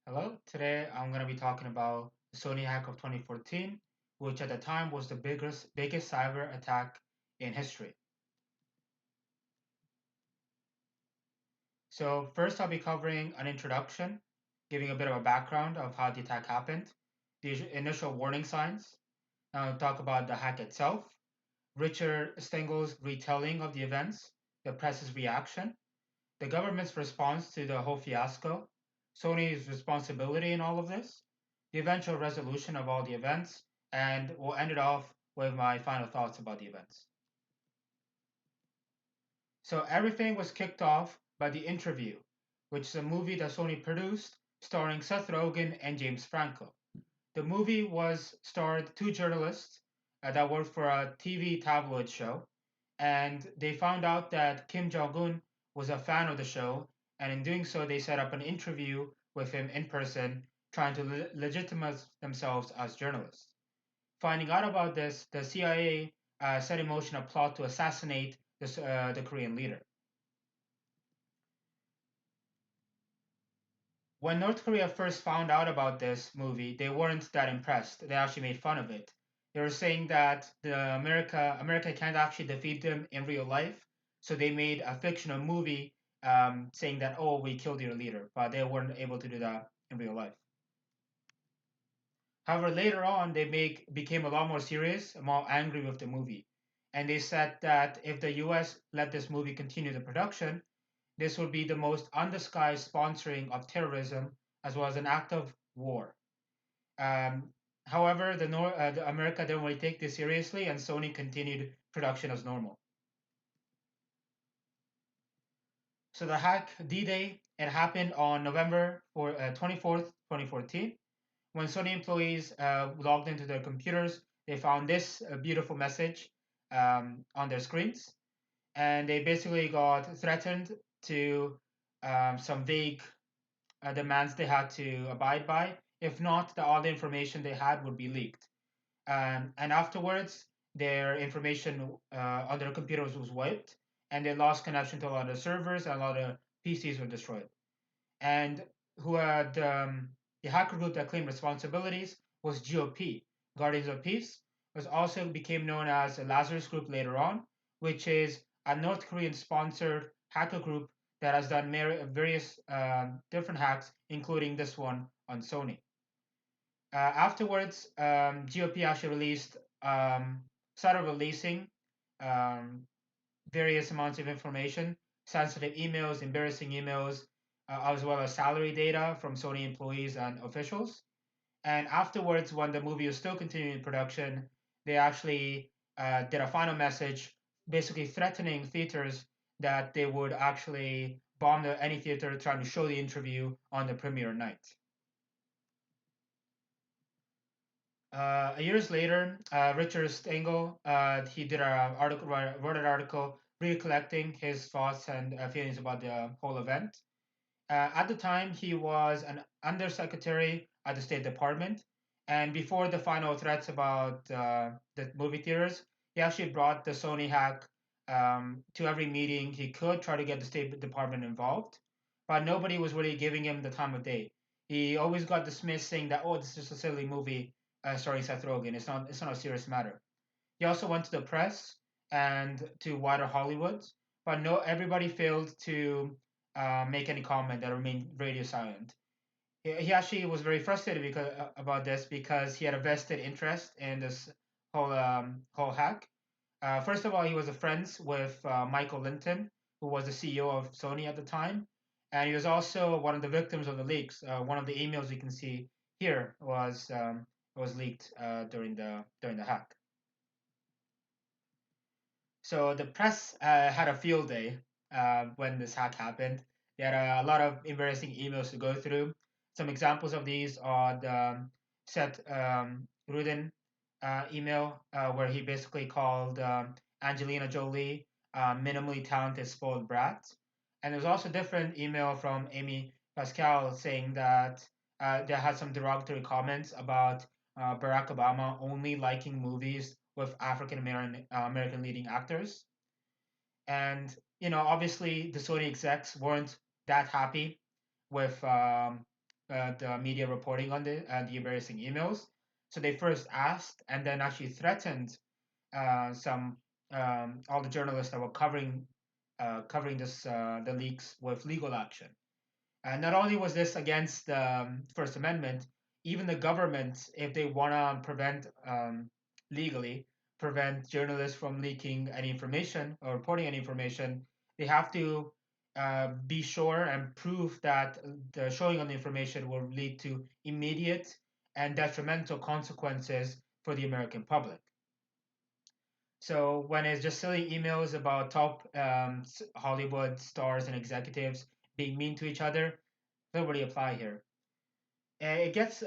Hello, today I'm going to be talking about the Sony Hack of 2014, which at the time was the biggest cyber attack in history. So first I'll be covering an introduction, giving a bit of a background of how the attack happened, the initial warning signs. I'll talk about the hack itself, Richard Stengel's retelling of the events, the press's reaction, the government's response to the whole fiasco, Sony's responsibility in all of this, the eventual resolution of all the events, and we'll end it off with my final thoughts about the events. So everything was kicked off by The Interview, which is a movie that Sony produced starring Seth Rogen and James Franco. The movie was starred two journalists that worked for a TV tabloid show, and they found out that Kim Jong Un was a fan of the show, and in doing so, they set up an interview with him in person, trying to legitimize themselves as journalists. Finding out about this, the CIA set in motion a plot to assassinate the Korean leader. When North Korea first found out about this movie, they weren't that impressed. They actually made fun of it. They were saying that America can't actually defeat them in real life, so they made a fictional movie saying that, oh, we killed your leader, but they weren't able to do that in real life. However, later on, became a lot more serious, more angry with the movie, and they said that if the U.S. let this movie continue the production, this would be the most undisguised sponsoring of terrorism as well as an act of war. Um, however, the America didn't really take this seriously, and Sony continued production as normal. So the hack D-Day, it happened on November 24th, 2014. When Sony employees logged into their computers, they found this beautiful message on their screens, and they basically got threatened to some vague demands they had to abide by. If not, all the information they had would be leaked. And afterwards, their information on their computers was wiped, and they lost connection to a lot of servers, and a lot of PCs were destroyed. And who had the hacker group that claimed responsibilities was GOP, Guardians of Peace, was also became known as the Lazarus Group later on, which is a North Korean sponsored hacker group that has done various different hacks, including this one on Sony. Afterwards, GOP actually started releasing um, various amounts of information, sensitive emails, embarrassing emails, as well as salary data from Sony employees and officials. And afterwards, when the movie was still continuing production, they actually did a final message basically threatening theaters that they would actually bomb any theater trying to show the interview on the premiere night. Years later, Richard Stengel he did a article, wrote an article recollecting his thoughts and feelings about the whole event. At the time, he was an undersecretary at the State Department, and before the final threats about the movie theaters, he actually brought the Sony hack to every meeting he could, try to get the State Department involved, but nobody was really giving him the time of day. He always got dismissed, saying that, "Oh, this is just a silly movie starring Seth Rogen. It's not a serious matter." He also went to the press and to wider Hollywood, but no, everybody failed to make any comment that remained radio silent. He actually was very frustrated about this because he had a vested interest in this whole hack. First of all, he was a friends with Michael Linton, who was the CEO of Sony at the time, and he was also one of the victims of the leaks. One of the emails you can see here was leaked during the hack. So the press had a field day when this hack happened. They had a lot of embarrassing emails to go through. Some examples of these are the Seth Rudin email, where he basically called Angelina Jolie minimally talented spoiled brat. And there's also different email from Amy Pascal saying that they had some derogatory comments about Barack Obama only liking movies with African American leading actors. And obviously the Sony execs weren't that happy with the media reporting on the embarrassing emails. So they first asked and then actually threatened some all the journalists that were covering the leaks with legal action. And not only was this against the First Amendment, even the government, if they want to legally prevent journalists from leaking any information or reporting any information, they have to be sure and prove that the showing of the information will lead to immediate and detrimental consequences for the American public. So when it's just silly emails about top Hollywood stars and executives being mean to each other, doesn't really apply here. It gets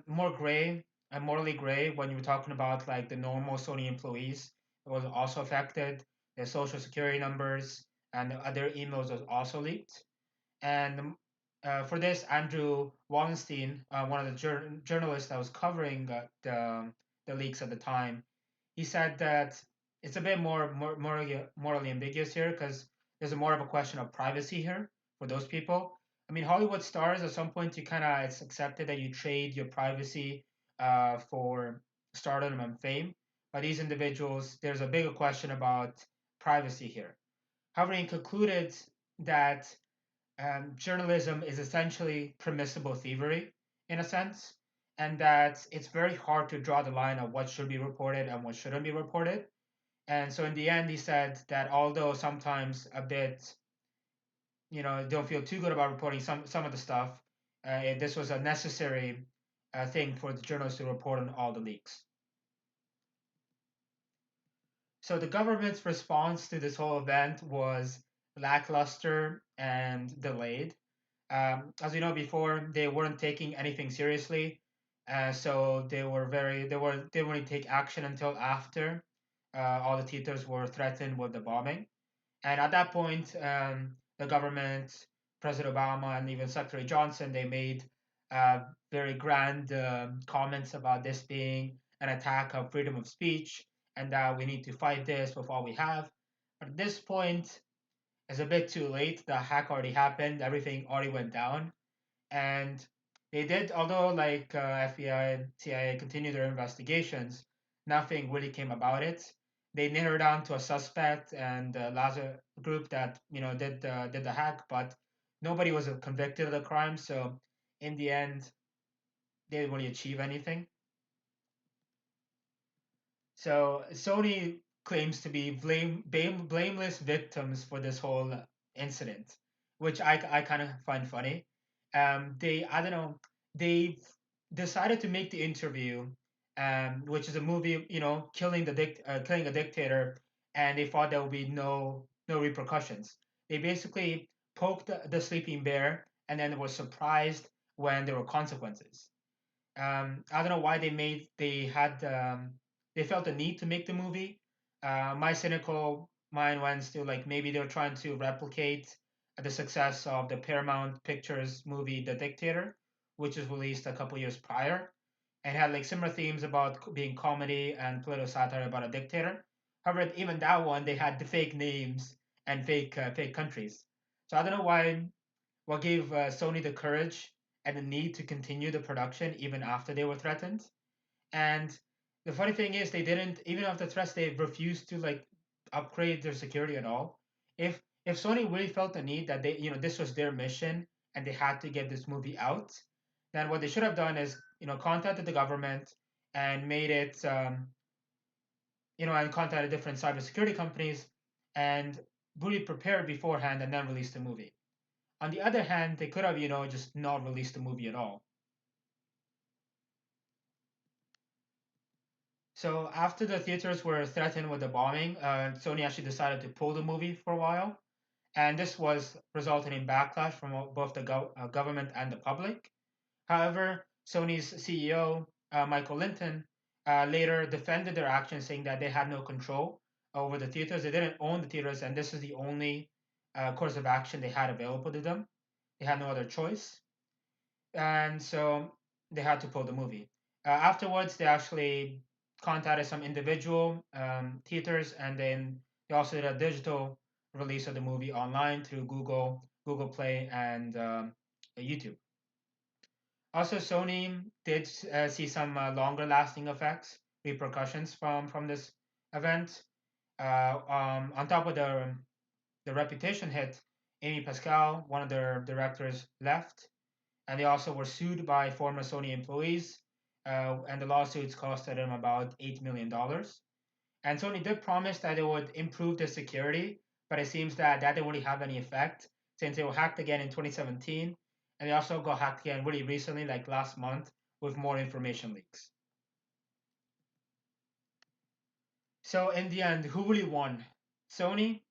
more gray and morally gray when you're talking about like the normal Sony employees that was also affected, their social security numbers and other emails was also leaked. And for this, Andrew Wallenstein, one of the journalists that was covering the leaks at the time, he said that it's a bit morally ambiguous here because there's a more of a question of privacy here for those people. I mean, Hollywood stars at some point you kind of it's accepted that you trade your privacy for stardom and fame. But these individuals, there's a bigger question about privacy here. However, he concluded that journalism is essentially permissible thievery in a sense, and that it's very hard to draw the line of what should be reported and what shouldn't be reported. And so in the end, he said that although sometimes a bit, don't feel too good about reporting some of the stuff, this was a necessary thing for the journalists to report on all the leaks. So the government's response to this whole event was lackluster and delayed. As we know before, they weren't taking anything seriously, so they wouldn't take action until after all the theaters were threatened with the bombing. And at that point, the government, President Obama, and even Secretary Johnson, they made very grand comments about this being an attack of freedom of speech and that we need to fight this with all we have. But at this point, it's a bit too late. The hack already happened. Everything already went down, and they did. Although like FBI, CIA continued their investigations, nothing really came about it. They narrowed down to a suspect and the Lazar group that did the hack, but nobody was convicted of the crime. So in the end, they didn't really achieve anything. So Sony claims to be blameless victims for this whole incident, which I kind of find funny. I don't know, they decided to make the interview, which is a movie, killing a dictator, and they thought there would be no repercussions. They basically poked the sleeping bear, and then were surprised when there were consequences. I don't know why they felt the need to make the movie. My cynical mind went to like maybe they were trying to replicate the success of the Paramount Pictures movie The Dictator, which was released a couple years prior and had like similar themes about being comedy and political satire about a dictator. However, even that one they had the fake names and fake countries. So I don't know what gave Sony the courage and the need to continue the production even after they were threatened. And the funny thing is, they didn't even after threats, they refused to like upgrade their security at all. If Sony really felt the need that this was their mission and they had to get this movie out, then what they should have done is contacted the government and made it and contacted different cybersecurity companies and really prepared beforehand and then released the movie. On the other hand, they could have, just not released the movie at all. So after the theaters were threatened with the bombing, Sony actually decided to pull the movie for a while, and this was resulting in backlash from both the government and the public. However, Sony's CEO Michael Linton later defended their actions, saying that they had no control over the theaters. They didn't own the theaters, and this is the only course of action they had available to them. They had no other choice. And so they had to pull the movie. Afterwards, they actually contacted some individual theaters, and then they also did a digital release of the movie online through Google Play, and YouTube. Also, Sony did see some longer lasting effects, repercussions from this event. On top of the reputation hit, Amy Pascal, one of their directors, left, and they also were sued by former Sony employees, and the lawsuits costed them about $8 million. And Sony did promise that it would improve the security, but it seems that that didn't really have any effect since they were hacked again in 2017, and they also got hacked again really recently, like last month, with more information leaks. So in the end, who really won? Sony?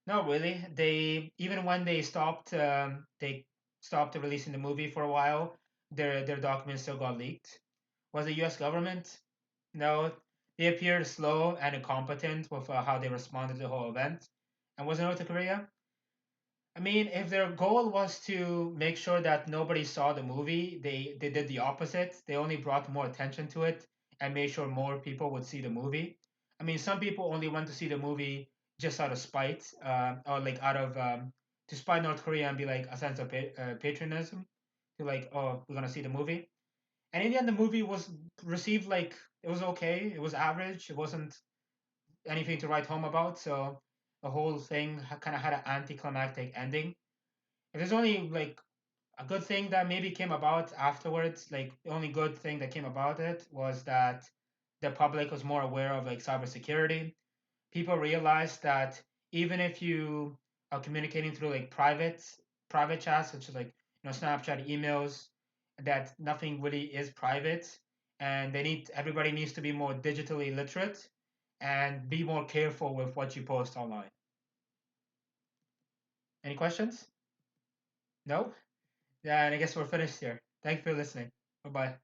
Not really. They even when they stopped releasing the movie for a while, their documents still got leaked. Was the U.S. government? No, they appeared slow and incompetent with how they responded to the whole event. And was it North Korea? I mean, if their goal was to make sure that nobody saw the movie, they did the opposite. They only brought more attention to it and made sure more people would see the movie. I mean, some people only went to see the movie just out of spite, or like out of to spite North Korea and be like a sense of patriotism, to like, oh, we're gonna see the movie. And in the end, the movie was received like it was okay. It was average. It wasn't anything to write home about. So the whole thing kind of had an anticlimactic ending. If there's only like a good thing that maybe came about afterwards, like the only good thing that came about it was that the public was more aware of like cybersecurity. People realized that even if you are communicating through like private chats, such as like Snapchat, emails, that nothing really is private, and everybody needs to be more digitally literate and be more careful with what you post online. Any questions? No? Yeah, and I guess we're finished here. Thank you for listening. Bye bye.